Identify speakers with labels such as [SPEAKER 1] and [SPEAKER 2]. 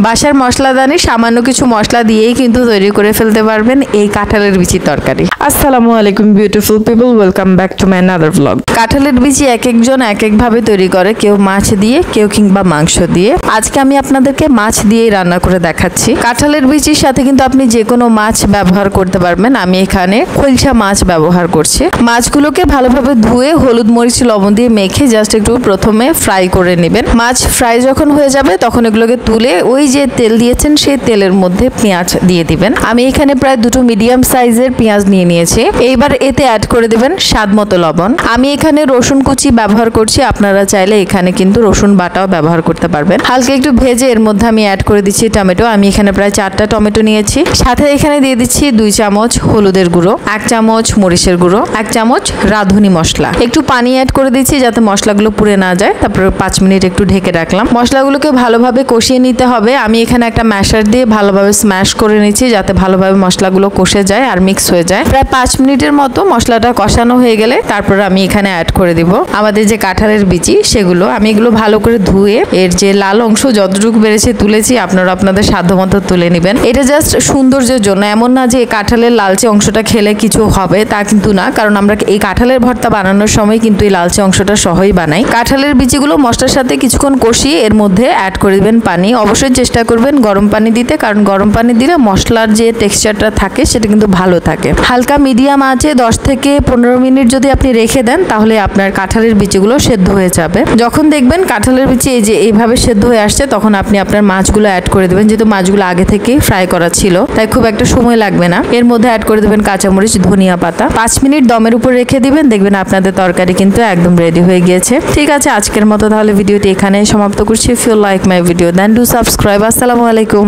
[SPEAKER 1] বাসার মশলাদানি সামান্য কিছু মশলা দিয়েই কিন্তু তৈরি করে ফেলতে পারবেন এই কাঁঠালের বিচির তরকারি। আসসালামু আলাইকুম beautiful people, welcome back to my another blog. কাঁঠালের বিচি এক একজন এক এক ভাবে তৈরি করে, কেউ মাছ দিয়ে, কেউ কিংবা মাংস দিয়ে। আজকে আমি আপনাদেরকে মাছ দিয়েই রান্না করে দেখাচ্ছি। কাঁঠালের বিচির সাথে কিন্তু আপনি যে কোনো মাছ ব্যবহার করতে পারবেন। আমি এখানে খৈলসা মাছ ব্যবহার করছি। মাছগুলোকে ভালোভাবে ধুয়ে হলুদ মরিচ লবণ দিয়ে মেখে জাস্ট একটু প্রথমে ফ্রাই করে নেবেন। মাছ ফ্রাই যখন হয়ে যাবে তখন এগুলোকে তুলে ওই যে তেল দিয়েছেন সেই তেলের মধ্যে পেঁয়াজ দিয়ে দিবেন। আমি এখানে প্রায় দুটো মিডিয়াম সাইজের পেঁয়াজ নিয়ে নিয়েছি। এইবার এতে অ্যাড করে দিবেন স্বাদ মতো লবণ। আমি এখানে রসুন কুচি ব্যবহার করছি, আপনারা চাইলে এখানে কিন্তু রসুন বাটাও ব্যবহার করতে পারবেন। হালকা একটু ভেজে এর মধ্যে আমি অ্যাড করে দিচ্ছি টমেটো। আমি এখানে প্রায় 4টা টমেটো নিয়েছি। সাথে এখানে দিয়ে দিচ্ছি 2 চামচ হলুদের গুঁড়ো, 1 চামচ মরিচের গুঁড়ো, 1 চামচ রাঁধুনি মশলা। একটু পানি অ্যাড করে দিচ্ছি যাতে মশলাগুলো পুড়ে না যায়। তারপর 5 মিনিট একটু ঢেকে রাখলাম। মশলাগুলোকে ভালোভাবে কষিয়ে নিতে হবে। আমি এখানে একটা ম্যাশার দিয়ে ভালোভাবে স্ম্যাশ করে নিচ্ছি যাতে ভালোভাবে মশলাগুলো কষে যায় আর মিক্স হয়ে যায়। প্রায় 5 মিনিটের মতো মশলাটা কষানো হয়ে গেলে তারপর আমি এখানে অ্যাড করে দিব আমাদের যে কাঁঠালের বিচি সেগুলো। আমি এগুলো ভালো করে ধুয়ে এর যে লাল অংশ যতটুকু বেড়েছে তুলেছি, আপনারা আপনাদের সাধ্যমতো তুলে নেবেন। এটা জাস্ট সৌন্দর্যের জন্য, এমন না যে কাঁঠালের লালচে অংশটা খেলে কিছু হবে, তা কিন্তু না। কারণ আমরা এই কাঁঠালের ভর্তা বানানোর সময় কিন্তু এই লালচে অংশটা সহই বানাই। কাঁঠালের বিচিগুলো মশলার সাথে কিছুক্ষণ কষিয়ে এর মধ্যে অ্যাড করে দিবেন পানি। অবশ্যই চেষ্টা করবেন গরম পানি দিতে, কারণ গরম পানি দিলে মশলার যে টেক্সচারটা থাকে সেটা কিন্তু ভালো থাকে। হালকা মিডিয়াম আঁচে 10 থেকে 15 মিনিট যদি আপনি রেখে দেন তাহলে আপনার কাঁঠালের বিচিগুলো সেদ্ধ হয়ে যাবে। যখন দেখবেন কাঁঠালের বিচি এই যে এইভাবে সেদ্ধ হয়ে আসছে তখন আপনি আপনার মাছগুলো অ্যাড করে দেবেন। যেহেতু মাছগুলো আগে থেকেই ফ্রাই করা ছিল তাই খুব একটা সময় লাগবে না। এর মধ্যে অ্যাড করে দেবেন কাঁচামরিচ, ধনিয়া পাতা। 5 মিনিট দমের উপর রেখে দিবেন, দেখবেন আপনাদের তরকারি কিন্তু একদম রেডি হয়ে গিয়েছে। ঠিক আছে, আজকের মতো তাহলে ভিডিওটি এখানেই সমাপ্ত করছি। If you like my video then do subscribe. আসসালামু আলাইকুম।